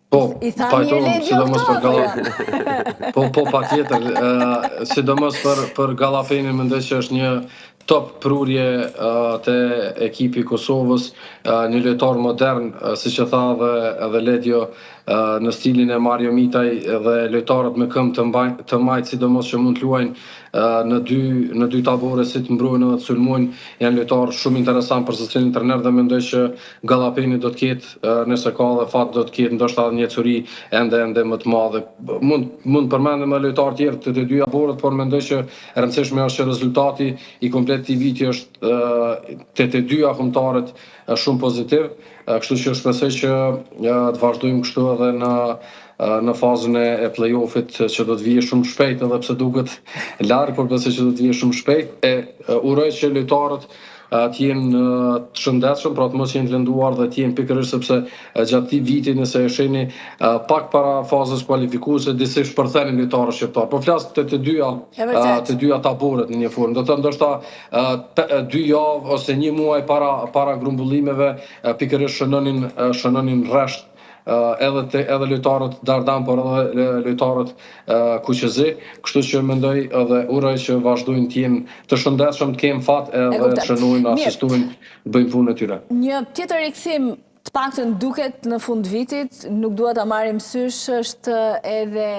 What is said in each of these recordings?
Po, pajtohem, sidomos për Gallapin. Po, patjetër, sidomos për Gallapinin mendoj që është një top prurje te ekipi i Kosovës, një lojtar modern, siç e tha edhe Ledjo, në stilin e Mario Mitaj dhe lojtarët me këmbë të majtë, sidomos që mund të luajnë në dy tabore si të mbrojnë edhe të sulmojnë, janë lojtarë shumë interesant për secilin trener dhe mendoj që Gallapini do të ketë, nëse ka dhe fat, do të ketë ndoshta një curi ende më të madhe. Mund përmendim edhe lojtarë tjerë të dy taborët, por mendoj që e rëndësishme është që rezultati i komplet të vitit është të dy kombëtarët shumë pozitiv, kështu që shpresoj që të vazhdojmë kështu edhe në fazën e play-offit që do të vijë shumë shpejt, edhe pse duket larg, por besoj që do të vijë shumë shpejt. Uroj që lojtarët të jenë të shëndetshëm, pra të mos jenë të lënduar dhe të jenë pikërisht sepse gjatë këtij viti nëse e shihni pak para fazës kualifikuese disi shpërthenin lojtarë shqiptar. Po flas të dyja taborët në një formë. Do të thotë ndoshta 2 javë ose 1 muaj para grumbullimeve pikërisht shënonin rresht edhe lojtarët Dardan, por edhe lojtarët Kuqezi, kështu që mendoj edhe uroj që vazhdojnë të jenë të shëndetshëm, të kenë fat edhe të shënojnë, asistojnë, bëjnë punën e tyre. Një tjetër rikthim të paktën duket në fund vitit, nuk dua ta marrim sysh, është edhe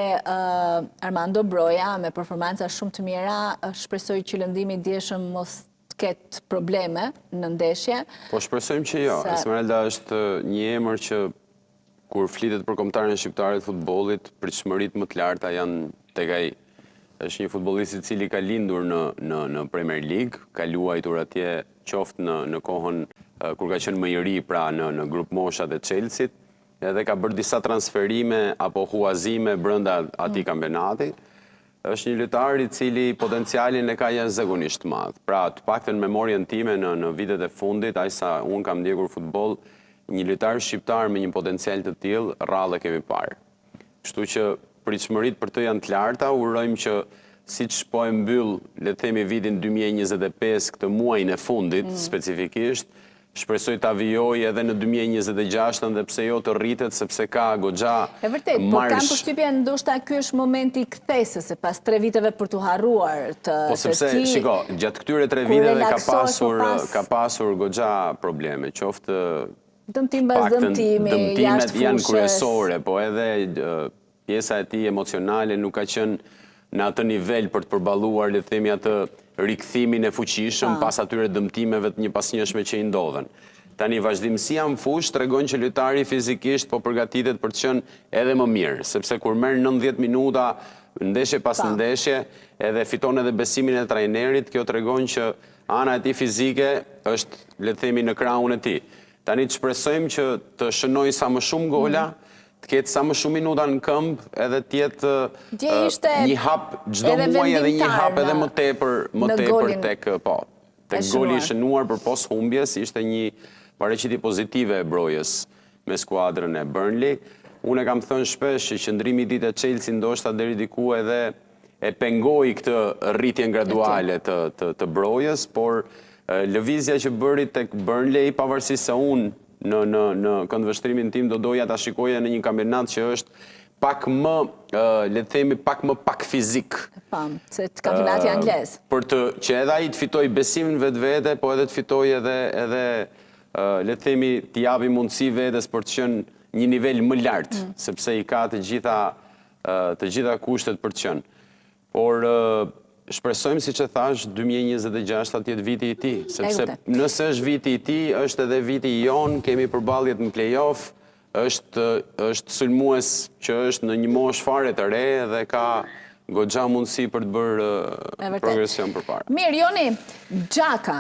Armando Broja me performanca shumë të mira, shpresoj që lëndimi i dieshëm mos ketë probleme në ndeshje. Po shpresojmë që jo. Esmeralda është një emër që kur flitet për kombëtarin e shqiptarit futbollit, pritshmëritë më të larta janë tek ai. Është një futbollist i cili ka lindur në Premier League, ka luajtur atje qoftë në kohën kur ka qenë më i ri, pra në grup moshat e Chelsea-t, edhe ka bërë disa transferime apo huazime brenda atij kampionati. Është një lojtar i cili potencialin e ka jashtëzakonisht të madh. Pra, të paktën memorien time në vitet e fundit, aq sa unë kam ndjekur futboll, një lojtar shqiptar me një potencial të tillë rrallë kemi parë. Kështu që pritshmëritë për të janë të larta, urojmë që siç po e mbyll, le të themi vitin 2025 këtë muajin e fundit specifikisht, shpresoj ta vijoj edhe në 2026 dhe pse jo të rritet sepse ka goxha marsh. E vërtet, por kam përshtypjen ndoshta ky është momenti i kthesës se pas 3 viteve për të harruar të Po sepse shiko, gjatë këtyre 3 viteve ka pasur goxha probleme, qoftë dëmtim pas dëmtimi, dëmtimet janë kryesore, po edhe pjesa e tij emocionale nuk ka qenë në atë nivel për të përballuar, le të themi, atë rikthimin e fuqishëm pas atyre dëmtimeve të njëpasnjëshme që i ndodhen. Tani vazhdimësia në fushë tregon që lojtari fizikisht po përgatitet për të qenë edhe më mirë, sepse kur merr 90 minuta ndeshje pas ndeshje, edhe fiton edhe besimin e trajnerit, kjo tregon që ana e tij fizike është, le të themi, në krahun e tij. Tani të shpresojmë që të shënojë sa më shumë gola, të ketë sa më shumë minuta në këmbë, edhe të jetë një hap çdo muaj edhe një hap edhe më tepër tek goli i shënuar për pos humbjes, ishte një paraqitje pozitive e Brojës me skuadrën e Burnley. Unë kam thënë shpesh që qëndrimi i ditë e Chelsea ndoshta deri diku edhe e pengoi këtë rritjen graduale të Brojës, por lëvizja që bëri tek Burnley, pavarësisht se unë në këndvështrimin tim do doja ta shikoja në një kampionat që është pak më, le të themi, pak fizik. Se të kampionati anglez. Për që edhe ai të fitoj besimin vetvete, po edhe të fitoj edhe le të themi, t'i japi mundësi vetes për të qenë një nivel më lartë, sepse i ka të gjitha kushtet për të qenë. Por shpresojmë, si që thash, 2026 atë jetë viti i tij, sepse nëse është viti i tij, është edhe viti i jonë, kemi përballjet në play-off, është sulmues që është në një moshë fare të re dhe ka goxha mundësi për të bërë progresion përpara. Mirë, Joni, Xhaka.